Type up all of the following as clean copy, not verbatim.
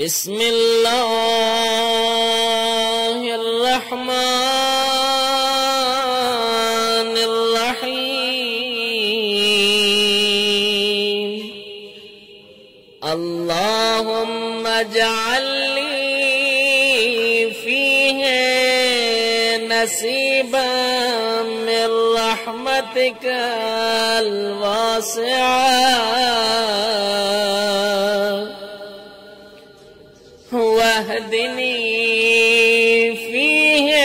बिस्मिल्लाहिर्रहमानिर्रहीम। अल्लाहुम्मा जअल्ली फीहि नसीबन मिन रहमतिकल वासिआ वहदिनी फीहि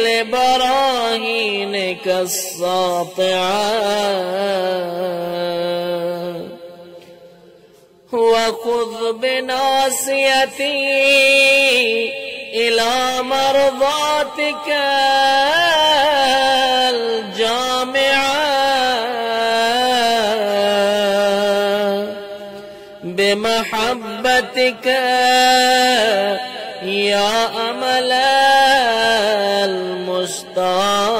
लिबराहीनिका अस्सातिआ वख़ुज़ बिनासियती इला मरज़ातिकल जामिआ बिमहब्बतिक या अमलल मुश्ताक़ीन।